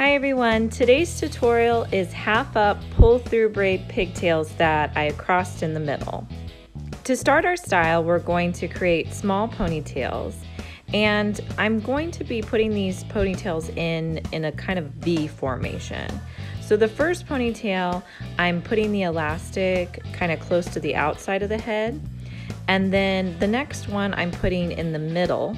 Hi everyone, today's tutorial is half up pull through braid pigtails that I crossed in the middle. To start our style, we're going to create small ponytails, and I'm going to be putting these ponytails in a kind of V formation. So the first ponytail, I'm putting the elastic kind of close to the outside of the head, and then the next one I'm putting in the middle.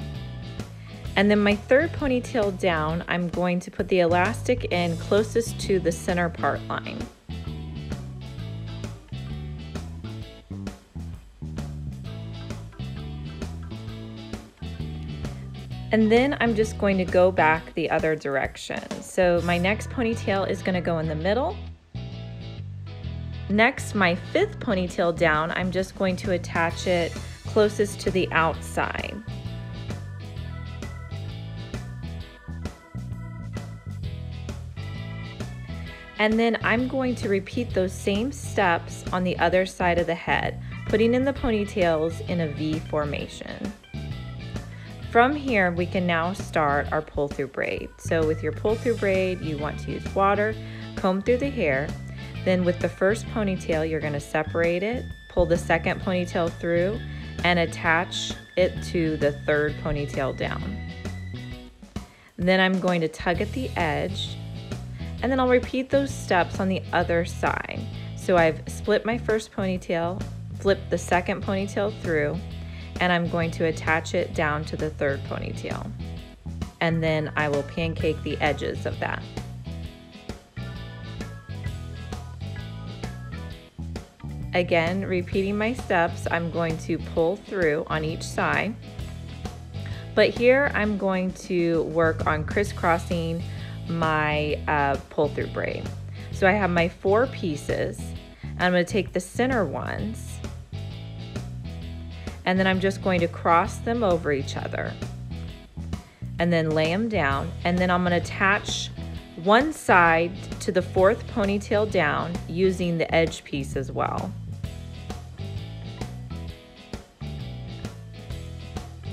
And then my third ponytail down, I'm going to put the elastic in closest to the center part line. And then I'm just going to go back the other direction. So my next ponytail is going to go in the middle. Next, my fifth ponytail down, I'm just going to attach it closest to the outside. And then I'm going to repeat those same steps on the other side of the head, putting in the ponytails in a V formation. From here, we can now start our pull through braid. So with your pull through braid, you want to use water, comb through the hair. Then with the first ponytail, you're going to separate it, pull the second ponytail through, and attach it to the third ponytail down. Then I'm going to tug at the edge, and then I'll repeat those steps on the other side. So I've split my first ponytail, flipped the second ponytail through, and I'm going to attach it down to the third ponytail. And then I will pancake the edges of that. Again, repeating my steps, I'm going to pull through on each side. But here I'm going to work on crisscrossing my pull through braid. So I have my 4 pieces, and I'm going to take the center ones, and then I'm just going to cross them over each other and then lay them down, and then I'm going to attach one side to the 4th ponytail down using the edge piece as well.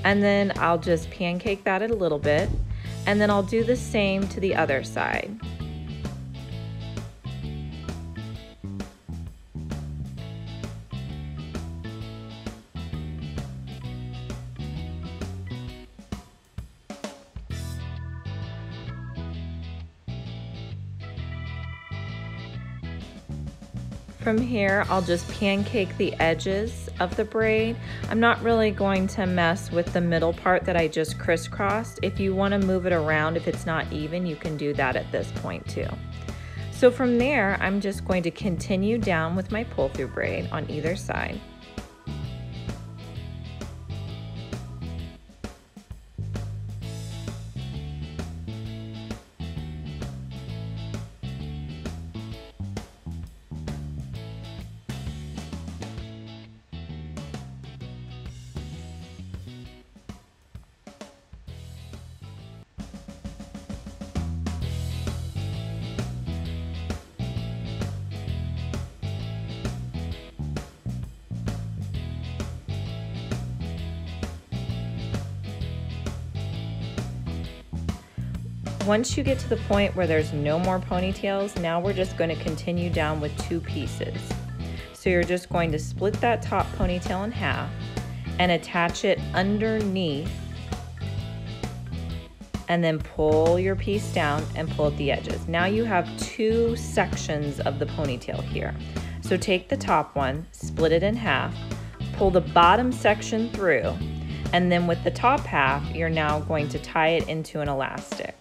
And then I'll just pancake that a little bit, and then I'll do the same to the other side. From here, I'll just pancake the edges of the braid. I'm not really going to mess with the middle part that I just crisscrossed. If you want to move it around, if it's not even, you can do that at this point too. So from there, I'm just going to continue down with my pull through braid on either side. Once you get to the point where there's no more ponytails, now we're just going to continue down with 2 pieces. So you're just going to split that top ponytail in half and attach it underneath, and then pull your piece down and pull at the edges. Now you have 2 sections of the ponytail here. So take the top one, split it in half, pull the bottom section through, and then with the top half, you're now going to tie it into an elastic.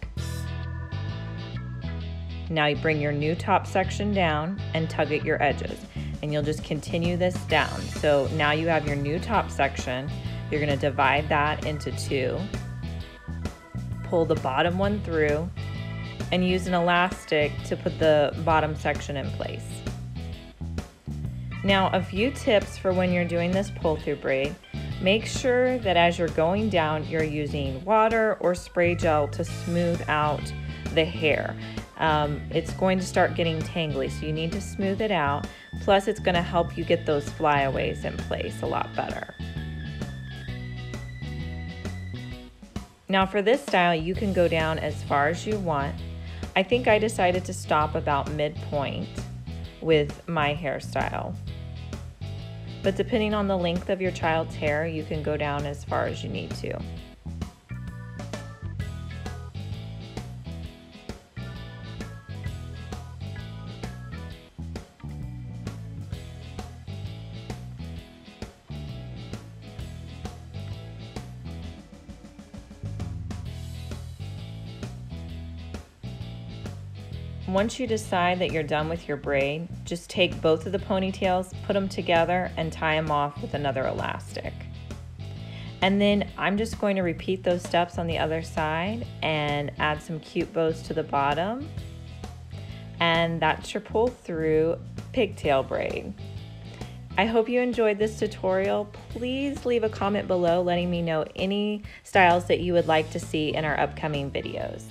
Now you bring your new top section down and tug at your edges, and you'll just continue this down. So now you have your new top section. You're going to divide that into 2, pull the bottom one through, and use an elastic to put the bottom section in place. Now, a few tips for when you're doing this pull through braid. Make sure that as you're going down, you're using water or spray gel to smooth out the hair. It's going to start getting tangly, so you need to smooth it out. Plus, it's going to help you get those flyaways in place a lot better. Now for this style, you can go down as far as you want, I think I decided to stop about midpoint with my hairstyle. But depending on the length of your child's hair, you can go down as far as you need to. Once you decide that you're done with your braid, just take both of the ponytails, put them together, and tie them off with another elastic. And then I'm just going to repeat those steps on the other side and add some cute bows to the bottom. And that's your pull through pigtail braid. I hope you enjoyed this tutorial. Please leave a comment below letting me know any styles that you would like to see in our upcoming videos.